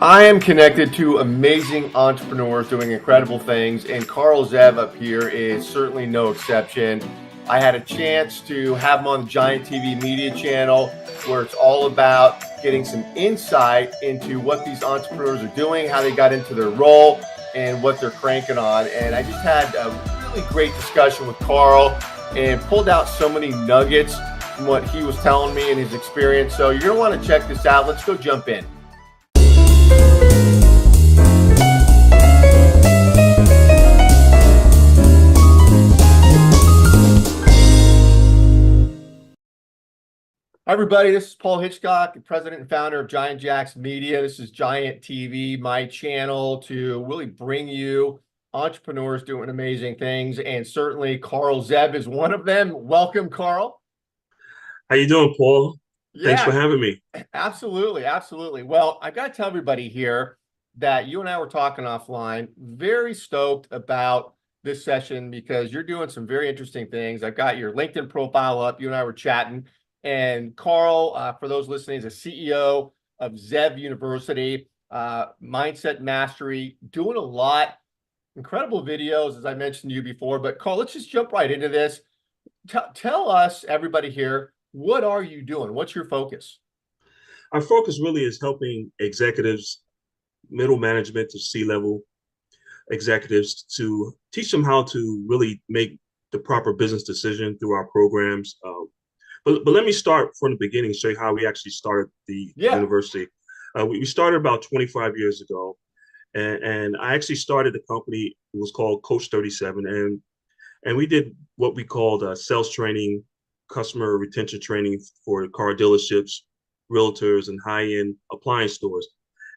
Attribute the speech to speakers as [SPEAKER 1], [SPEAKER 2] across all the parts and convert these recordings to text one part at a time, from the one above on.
[SPEAKER 1] I am connected to amazing entrepreneurs doing incredible things, and Carl Zev up here is certainly no exception. I had a chance to have him on the Giant TV media channel where it's all about getting some insight into what these entrepreneurs are doing, how they got into their role, and what they're cranking on. And I just had a really great discussion with Carl and pulled out so many nuggets from what he was telling me and his experience. So you're going to want to check this out. Let's go jump in. Hi, everybody. This is Paul Hitchcock, president and founder of Giant Jacks Media. This is Giant TV, my channel to really bring you entrepreneurs doing amazing things. And certainly Carl Zev is one of them. Welcome, Carl.
[SPEAKER 2] How you doing, Paul? Thanks for
[SPEAKER 1] Yeah,
[SPEAKER 2] having me.
[SPEAKER 1] absolutely. Absolutely. Well, I've got to tell everybody here that you and I were talking offline, very stoked about this session because you're doing some very interesting things. I've got your LinkedIn profile up. You and I were chatting. And Carl, for those listening, is a CEO of Zev University, Mindset Mastery, doing a lot, incredible videos, as I mentioned to you before. But Carl, let's just jump right into this. Tell us, everybody here, what are you doing? What's your focus?
[SPEAKER 2] Our focus really is helping executives, middle management to C-level executives to teach them how to really make the proper business decision through our programs. But let me start from the beginning, show you how we actually started the
[SPEAKER 1] Yeah.
[SPEAKER 2] university. We started about 25 years ago, and I actually started the company. It was called Coach 37, and we did what we called sales training, customer retention training for car dealerships, realtors, and high-end appliance stores.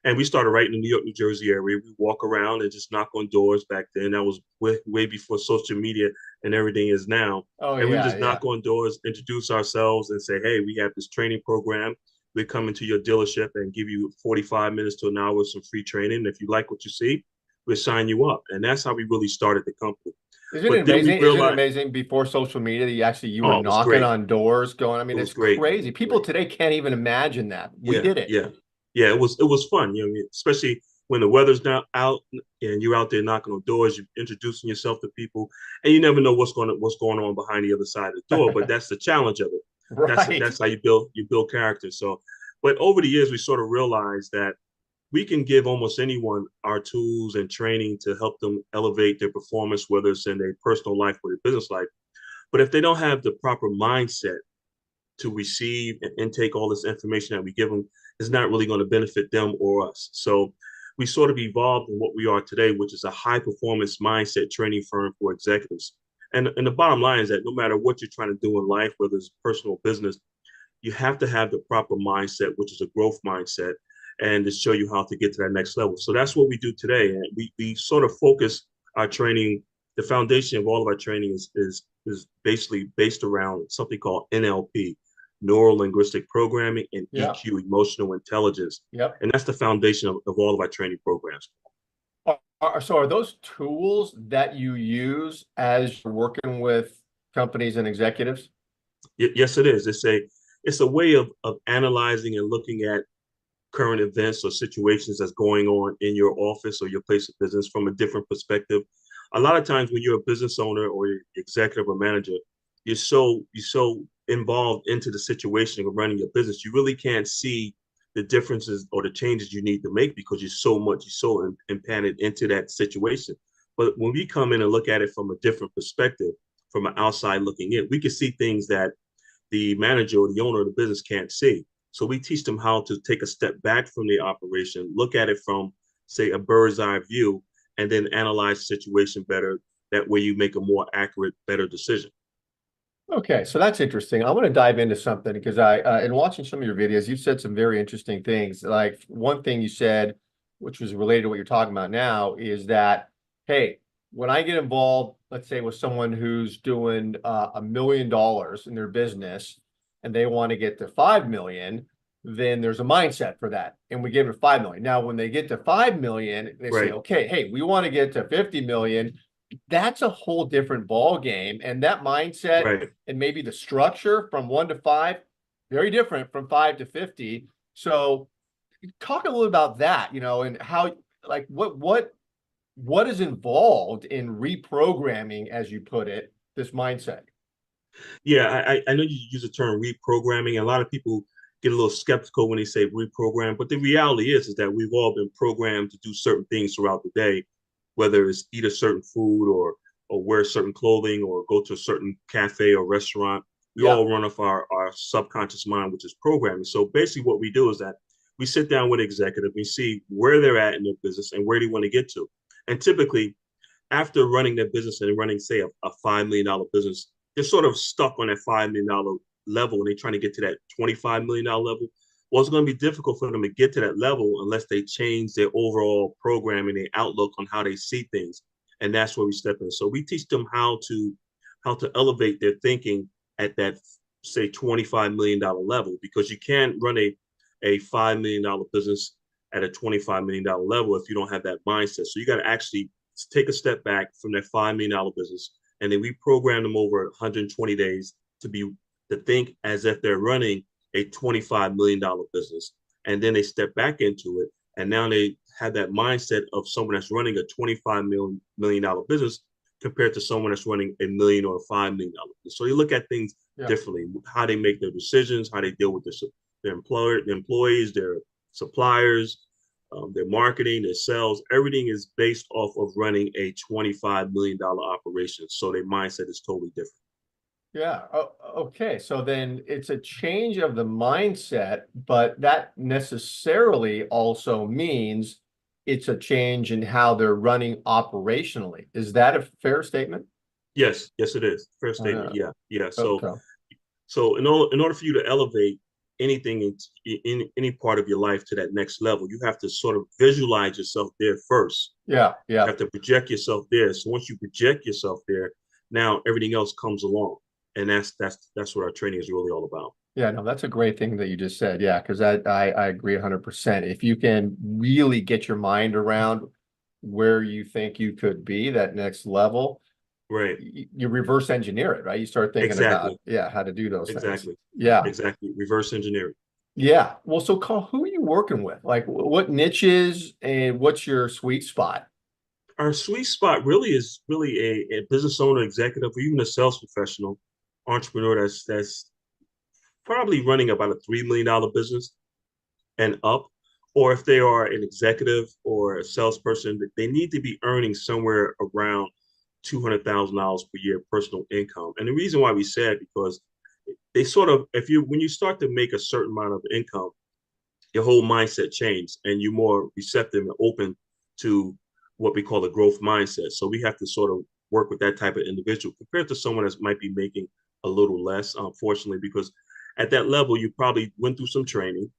[SPEAKER 2] And we started right in the New York, New Jersey area. We walk around and just knock on doors back then. That was way before social media and everything is now.
[SPEAKER 1] Oh,
[SPEAKER 2] And we
[SPEAKER 1] yeah.
[SPEAKER 2] just
[SPEAKER 1] Yeah.
[SPEAKER 2] knock on doors, introduce ourselves, and say, hey, we have this training program. We come into your dealership and give you 45 minutes to an hour of some free training. If you like what you see, we'll sign you up. And that's how we really started the company.
[SPEAKER 1] Isn't it
[SPEAKER 2] But then we
[SPEAKER 1] amazing? Isn't it
[SPEAKER 2] realized,
[SPEAKER 1] amazing before social media that you were
[SPEAKER 2] oh, it was
[SPEAKER 1] knocking
[SPEAKER 2] great.
[SPEAKER 1] on doors going, I mean,
[SPEAKER 2] It
[SPEAKER 1] it's
[SPEAKER 2] was great. It
[SPEAKER 1] crazy.
[SPEAKER 2] was
[SPEAKER 1] People
[SPEAKER 2] great.
[SPEAKER 1] today can't even imagine that. We
[SPEAKER 2] Yeah,
[SPEAKER 1] did it.
[SPEAKER 2] yeah, yeah. It was fun. You know, what I mean, especially when the weather's not out and you're out there knocking on doors, you're introducing yourself to people, and you never know what's going on behind the other side of the door. But that's the challenge of it.
[SPEAKER 1] Right.
[SPEAKER 2] That's how you build character. So, but over the years, we sort of realized that we can give almost anyone our tools and training to help them elevate their performance, whether it's in their personal life or their business life. But if they don't have the proper mindset to receive and intake all this information that we give them is not really going to benefit them or us. So we sort of evolved in what we are today, which is a high performance mindset training firm for executives. And the bottom line is that no matter what you're trying to do in life, whether it's personal or business, you have to have the proper mindset, which is a growth mindset, and to show you how to get to that next level. So that's what we do today. And we sort of focus our training. The foundation of all of our training is basically based around something called NLP, neuro linguistic programming, and
[SPEAKER 1] Yeah.
[SPEAKER 2] EQ, emotional intelligence.
[SPEAKER 1] Yep.
[SPEAKER 2] And that's the foundation of all of our training programs.
[SPEAKER 1] So are those tools that you use as you're working with companies and executives?
[SPEAKER 2] Yes, it is. It's a way of analyzing and looking at current events or situations that's going on in your office or your place of business from a different perspective. A lot of times when you're a business owner or executive or manager, you're so involved into the situation of running your business, you really can't see the differences or the changes you need to make because you're so embedded into that situation. But when we come in and look at it from a different perspective, from an outside looking in, we can see things that the manager or the owner of the business can't see. So we teach them how to take a step back from the operation, look at it from, say, a bird's eye view, and then analyze the situation better. That way you make a more accurate, better decision.
[SPEAKER 1] Okay, so that's interesting. I want to dive into something because in watching some of your videos, you've said some very interesting things. Like one thing you said, which was related to what you're talking about now, is that, hey, when I get involved, let's say with someone who's doing $1 million in their business and they want to get to 5 million, then there's a mindset for that. And we give them 5 million. Now, when they get to 5 million, they say,
[SPEAKER 2] Right,
[SPEAKER 1] okay, hey, we want to get to 50 million. That's a whole different ball game. And that mindset
[SPEAKER 2] right.
[SPEAKER 1] and maybe the structure from 1 to 5, very different from 5 to 50. So talk a little about that, and how, like, what is involved in reprogramming, as you put it, this mindset?
[SPEAKER 2] Yeah, I know you use the term reprogramming, and a lot of people get a little skeptical when they say reprogram. But the reality is that we've all been programmed to do certain things throughout the day, whether it's eat a certain food or wear certain clothing or go to a certain cafe or restaurant. We
[SPEAKER 1] Yeah,
[SPEAKER 2] all run off our subconscious mind, which is programming. So basically, what we do is that we sit down with an executive, we see where they're at in their business and where they want to get to. And typically, after running their business and running, say, a $5 million business, they're sort of stuck on that $5 million level and they're trying to get to that $25 million level. Well, it's going to be difficult for them to get to that level unless they change their overall program and their outlook on how they see things. And that's where we step in. So we teach them how to elevate their thinking at that, say, $25 million level, because you can't run a $5 million business at a $25 million level if you don't have that mindset. So you got to actually take a step back from that $5 million business, and then we program them over 120 days to think as if they're running a $25 million business, and then they step back into it, and now they have that mindset of someone that's running a $25 million business compared to someone that's running a million or a $5 million business. So you look at things
[SPEAKER 1] yeah,
[SPEAKER 2] differently, how they make their decisions, how they deal with their employees, their suppliers, their marketing, their sales, everything is based off of running a $25 million operation. So their mindset is totally different.
[SPEAKER 1] yeah. Okay. So then it's a change of the mindset, but that necessarily also means it's a change in how they're running operationally. Is that a fair statement?
[SPEAKER 2] Yes, yes, it is. Fair statement.
[SPEAKER 1] Uh,
[SPEAKER 2] Yeah, yeah. So,
[SPEAKER 1] okay.
[SPEAKER 2] so in order for you to elevate anything in any part of your life to that next level, you have to sort of visualize yourself there first.
[SPEAKER 1] Yeah,
[SPEAKER 2] You
[SPEAKER 1] yeah.
[SPEAKER 2] have to project yourself there. So once you project yourself there, now everything else comes along, and that's what our training is really all about.
[SPEAKER 1] Yeah, no, that's a great thing that you just said. Yeah, because I agree 100%. If you can really get your mind around where you think you could be, that next level,
[SPEAKER 2] Right.
[SPEAKER 1] you reverse engineer it, right? You start thinking about,
[SPEAKER 2] Exactly.
[SPEAKER 1] yeah, how to do those things.
[SPEAKER 2] Exactly.
[SPEAKER 1] Yeah.
[SPEAKER 2] Exactly. Reverse engineering.
[SPEAKER 1] Yeah. Well, so Carl, who are you working with? Like what niches and what's your sweet spot?
[SPEAKER 2] Our sweet spot really is really a business owner, executive, or even a sales professional, entrepreneur that's probably running about a $3 million business and up. Or if they are an executive or a salesperson, they need to be earning somewhere around $200,000 per year personal income. And the reason why we said, because they sort of, if you when you start to make a certain amount of income, your whole mindset changes and you're more receptive and open to what we call a growth mindset. So we have to sort of work with that type of individual compared to someone that might be making a little less, unfortunately, because at that level, you probably went through some training.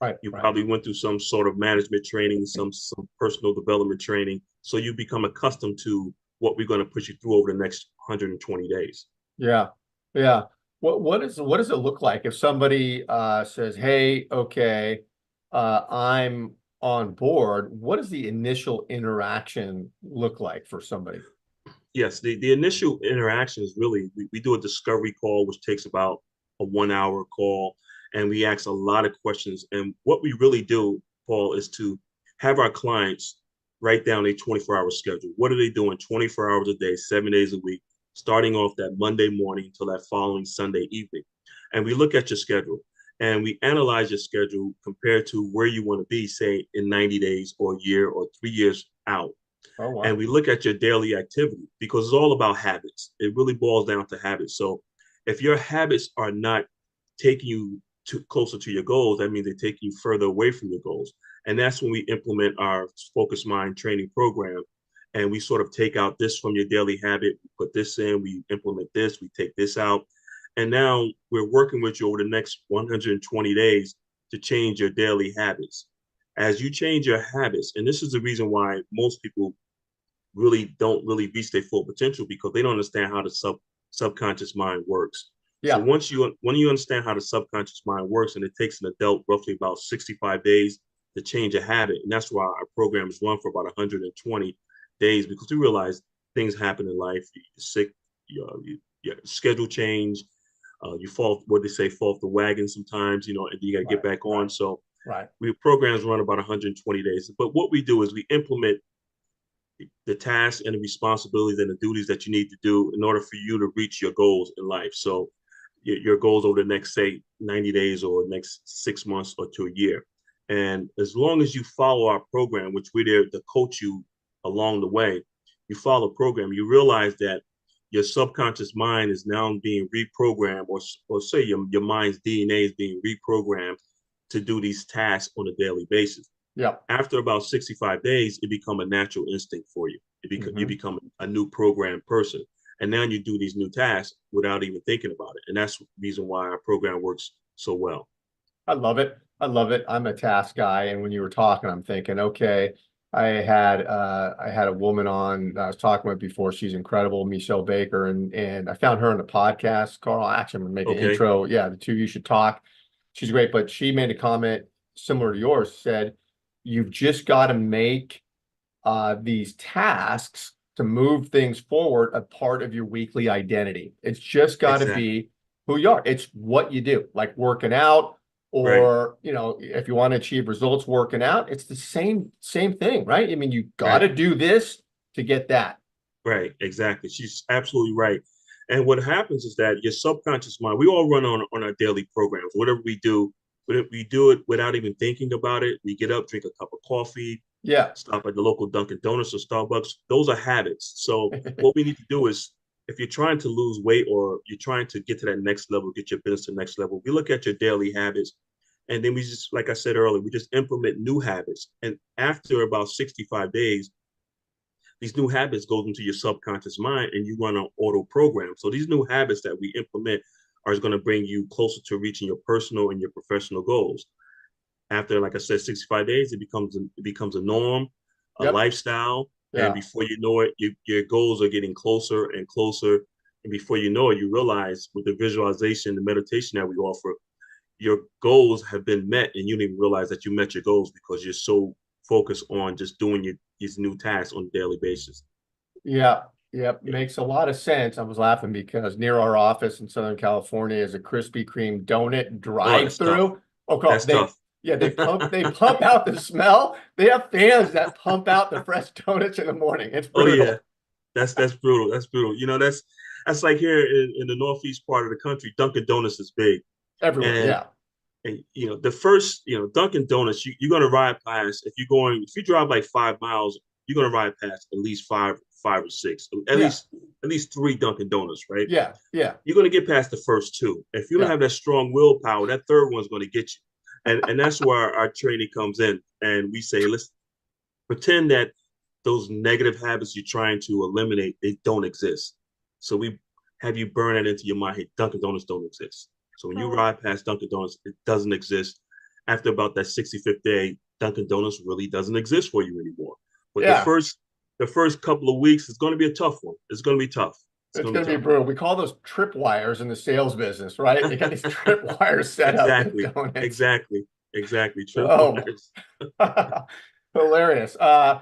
[SPEAKER 1] Right,
[SPEAKER 2] You
[SPEAKER 1] right.
[SPEAKER 2] probably went through some sort of management training, some personal development training. So you become accustomed to what we're going to push you through over the next 120 days.
[SPEAKER 1] Yeah. Yeah. What does it look like if somebody says, "Hey, okay, I'm on board." What does the initial interaction look like for somebody?
[SPEAKER 2] Yes, the initial interaction is really we do a discovery call, which takes about a 1 hour call, and we ask a lot of questions. And what we really do, Paul, is to have our clients write down a 24-hour schedule. What are they doing 24 hours a day, 7 days a week, starting off that Monday morning until that following Sunday evening. And we look at your schedule and we analyze your schedule compared to where you want to be, say, in 90 days or a year or 3 years out,
[SPEAKER 1] Oh,
[SPEAKER 2] and
[SPEAKER 1] wow.
[SPEAKER 2] we look at your daily activity because it's all about habits. It really boils down to habits. So if your habits are not taking you closer to your goals, that means they're taking you further away from your goals. And that's when we implement our focus mind training program. And we sort of take out this from your daily habit, we put this in, we implement this, we take this out. And now we're working with you over the next 120 days to change your daily habits. As you change your habits, and this is the reason why most people really don't really reach their full potential because they don't understand how the subconscious mind works. So
[SPEAKER 1] Yeah.
[SPEAKER 2] when you understand how the subconscious mind works, and it takes an adult roughly about 65 days to change a habit, and that's why our programs run for about 120 days because we realize things happen in life. You're sick, your schedule change, you fall, what they say, fall off the wagon sometimes, and you got to get
[SPEAKER 1] Right,
[SPEAKER 2] back on.
[SPEAKER 1] right.
[SPEAKER 2] So
[SPEAKER 1] Right.
[SPEAKER 2] We programs run about 120 days. But what we do is we implement the tasks and the responsibilities and the duties that you need to do in order for you to reach your goals in life. So your goals over the next, say, 90 days or next 6 months or to a year. And as long as you follow our program, which we're there to coach you along the way, you follow the program, you realize that your subconscious mind is now being reprogrammed, or say your mind's DNA is being reprogrammed to do these tasks on a daily basis.
[SPEAKER 1] Yeah.
[SPEAKER 2] After about 65 days, it become a natural instinct for you. You become a new programmed person. And now you do these new tasks without even thinking about it. And that's the reason why our program works so well.
[SPEAKER 1] I love it. I love it. I'm a task guy. And when you were talking, I'm thinking, okay, I had a woman on that I was talking with before. She's incredible, Michelle Baker, and I found her on the podcast. Carl, actually, I'm gonna make an
[SPEAKER 2] Okay.
[SPEAKER 1] intro. Yeah, the two of you should talk. She's great, but she made a comment similar to yours, said, you've just got to make these tasks to move things forward a part of your weekly identity. It's just got to
[SPEAKER 2] Exactly.
[SPEAKER 1] be who you are. It's what you do, like working out,
[SPEAKER 2] Right.
[SPEAKER 1] or if you want to achieve results working out, it's the same thing, right? I mean, you got
[SPEAKER 2] Right.
[SPEAKER 1] to do this to get that.
[SPEAKER 2] Right. Exactly. She's absolutely right. And what happens is that your subconscious mind, we all run on our daily programs. Whatever we do it without even thinking about it. We get up, drink a cup of coffee,
[SPEAKER 1] Yeah.
[SPEAKER 2] stop at the local Dunkin' Donuts or Starbucks. Those are habits. So what we need to do is, if you're trying to lose weight or you're trying to get to that next level, get your business to the next level, we look at your daily habits. And then we just, like I said earlier, we just implement new habits. And after about 65 days, these new habits go into your subconscious mind and you run an auto program. So these new habits that we implement are going to bring you closer to reaching your personal and your professional goals. After, like I said, 65 days, it becomes a norm, a
[SPEAKER 1] Yep.
[SPEAKER 2] lifestyle. And
[SPEAKER 1] Yeah.
[SPEAKER 2] before you know it, your goals are getting closer and closer. And before you know it, you realize with the visualization, the meditation that we offer, your goals have been met and you didn't even realize that you met your goals because you're so focused on just doing these new tasks on a daily basis.
[SPEAKER 1] Yeah. Yep.
[SPEAKER 2] Yeah.
[SPEAKER 1] Makes a lot of sense. I was laughing because near our office in Southern California is a Krispy Kreme donut
[SPEAKER 2] Oh, that's tough.
[SPEAKER 1] drive-through. Oh, God,
[SPEAKER 2] That's tough.
[SPEAKER 1] yeah, they pump out the smell. They have fans that pump out the fresh donuts in the morning. It's
[SPEAKER 2] Oh yeah,
[SPEAKER 1] brutal
[SPEAKER 2] that's brutal. That's brutal. That's like here in the northeast part of the country, Dunkin' Donuts is big.
[SPEAKER 1] everywhere.
[SPEAKER 2] And
[SPEAKER 1] Yeah.
[SPEAKER 2] the first, Dunkin' Donuts, you're gonna ride past if you drive like 5 miles, you're gonna ride past at least five or six,
[SPEAKER 1] Yeah.
[SPEAKER 2] at least three Dunkin' Donuts, right?
[SPEAKER 1] Yeah. Yeah.
[SPEAKER 2] You're gonna get past the first two. If you don't
[SPEAKER 1] Yeah.
[SPEAKER 2] have that strong willpower, that third one's gonna get you. And that's where our training comes in. And we say, let's pretend that those negative habits you're trying to eliminate, they don't exist. So we have you burn that into your mind. Hey, Dunkin' Donuts don't exist. So when you ride past Dunkin' Donuts, it doesn't exist. After about that 65th day, Dunkin' Donuts really doesn't exist for you anymore. But the
[SPEAKER 1] Yeah.
[SPEAKER 2] first couple of weeks, it's going to be a tough one. It's going to be tough. It's
[SPEAKER 1] It's
[SPEAKER 2] going to
[SPEAKER 1] going
[SPEAKER 2] be
[SPEAKER 1] to be
[SPEAKER 2] tough.
[SPEAKER 1] brutal. We call those tripwires in the sales business, right? They got these tripwires set up with
[SPEAKER 2] Exactly.
[SPEAKER 1] donuts.
[SPEAKER 2] Exactly.
[SPEAKER 1] Oh,
[SPEAKER 2] Tripwires.
[SPEAKER 1] hilarious. A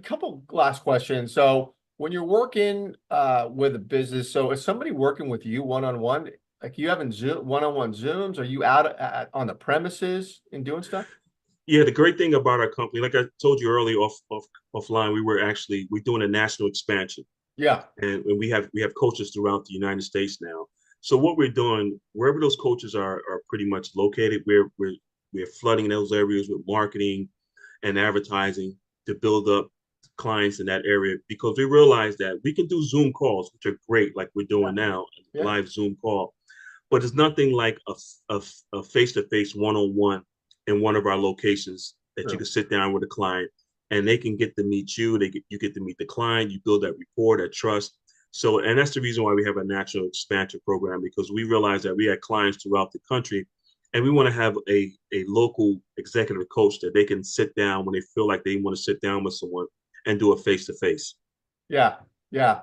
[SPEAKER 1] couple last questions. So when you're working with a business, so is somebody working with you one-on-one? Like you having Zoom one-on-one Zooms? Are you out on the premises and doing stuff?
[SPEAKER 2] Yeah, the great thing about our company, like I told you earlier offline, we're doing a national expansion.
[SPEAKER 1] Yeah.
[SPEAKER 2] And we have coaches throughout the United States now. So what we're doing, wherever those coaches are pretty much located, we're flooding those areas with marketing and advertising to build up clients in that area because we realize that we can do Zoom calls, which are great, like we're
[SPEAKER 1] Yeah.
[SPEAKER 2] doing now, a
[SPEAKER 1] Yeah.
[SPEAKER 2] live Zoom call. But it's nothing like a face-to-face one-on-one in one of our locations that you
[SPEAKER 1] True.
[SPEAKER 2] can sit down with a client and they can get to meet you. You get to meet the client. You build that rapport, that trust. So, and that's the reason why we have a national expansion program because we realize that we have clients throughout the country, and we want to have a local executive coach that they can sit down when they feel like they want to sit down with someone and do a face to face.
[SPEAKER 1] Yeah, yeah.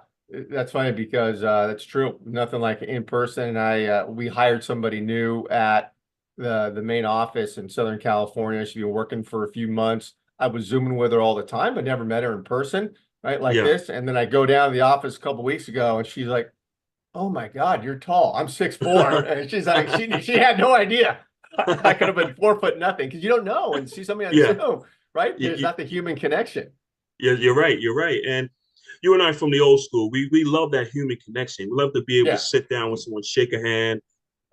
[SPEAKER 1] That's funny because that's true. Nothing like in person. And we hired somebody new at the main office in Southern California. She's been working for a few months. I was Zooming with her all the time, but never met her in person, right? Like
[SPEAKER 2] Yeah.
[SPEAKER 1] this. And then I go down to the office a couple weeks ago and she's like, "Oh my God, you're tall. I'm 6'4". And she's like, she had no idea. I could have been 4 foot nothing because you don't know and see somebody on
[SPEAKER 2] Yeah,
[SPEAKER 1] Zoom, right?
[SPEAKER 2] you,
[SPEAKER 1] There's not the human connection.
[SPEAKER 2] you're right. You're right. And you and I from the old school, we love that human connection. We love to be able to
[SPEAKER 1] Yeah,
[SPEAKER 2] sit down with someone, shake a hand,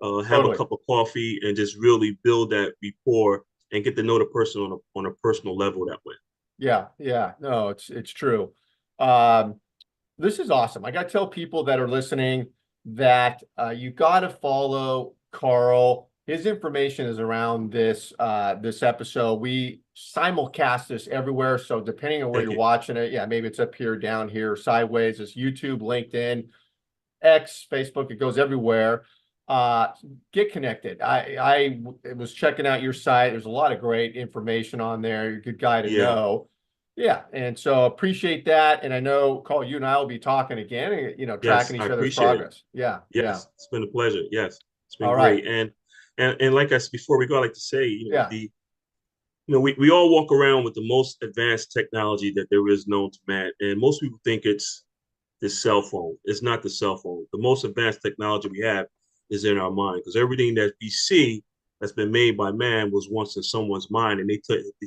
[SPEAKER 2] have a
[SPEAKER 1] totally.
[SPEAKER 2] cup of coffee, and just really build that rapport and get to know the person on a personal level that way.
[SPEAKER 1] Yeah, yeah. No, it's true. Um, this is awesome. I got to tell people that are listening that you got to follow Carl. His information is around this episode. We simulcast this everywhere, so depending on where
[SPEAKER 2] Thank
[SPEAKER 1] you're
[SPEAKER 2] you.
[SPEAKER 1] watching it, yeah, maybe it's up here, down here, sideways. It's YouTube, LinkedIn, X, Facebook. It goes everywhere. Uh, get connected. I was checking out your site. There's a lot of great information on there. You're a good guy to
[SPEAKER 2] Yeah.
[SPEAKER 1] know. Yeah, and so appreciate that. And I know, Carl, you and I will be talking again,
[SPEAKER 2] Yes,
[SPEAKER 1] tracking
[SPEAKER 2] I
[SPEAKER 1] each other's
[SPEAKER 2] appreciate it.
[SPEAKER 1] progress. Yeah, yeah.
[SPEAKER 2] Yes, it's been a pleasure. Yes, it's been
[SPEAKER 1] All right.
[SPEAKER 2] great. And like I said before we go, I like to say,
[SPEAKER 1] Yeah,
[SPEAKER 2] we all walk around with the most advanced technology that there is known to man, and most people think it's the cell phone. It's not the cell phone. The most advanced technology we have is in our mind, because everything that we see that's been made by man was once in someone's mind, and they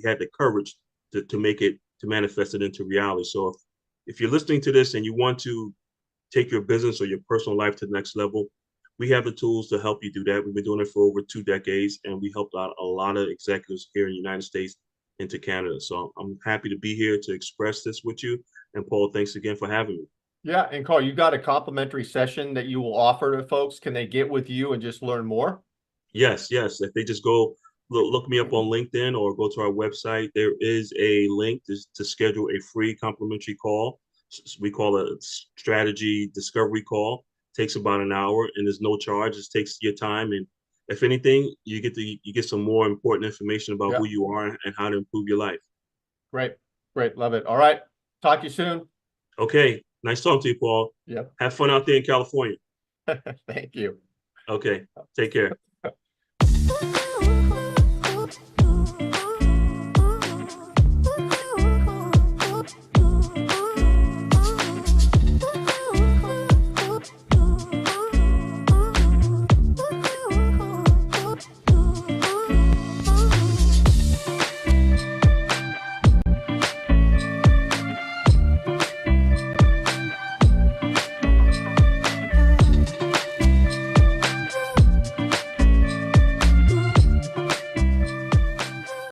[SPEAKER 2] had the courage to make it to manifest it into reality. So if you're listening to this and you want to take your business or your personal life to the next level, we have the tools to help you do that. We've been doing it for over 2 decades, and we helped out a lot of executives here in the United States into Canada. So I'm happy to be here to express this with you. And Paul, thanks again for having me.
[SPEAKER 1] yeah. And Carl, you got a complimentary session that you will offer to folks. Can they get with you and just learn more?
[SPEAKER 2] Yes, yes. If they just go look me up on LinkedIn or go to our website, there is a link to schedule a free complimentary call. We call it a strategy discovery call. Takes about an hour and there's no charge. It takes your time. And if anything, you get some more important information about
[SPEAKER 1] Yeah,
[SPEAKER 2] who you are and how to improve your life.
[SPEAKER 1] great, great. Love it. All right. Talk to you soon.
[SPEAKER 2] Okay. Nice talking to you, Paul.
[SPEAKER 1] Yep.
[SPEAKER 2] Have fun out there in California.
[SPEAKER 1] Thank you.
[SPEAKER 2] Okay. Take care.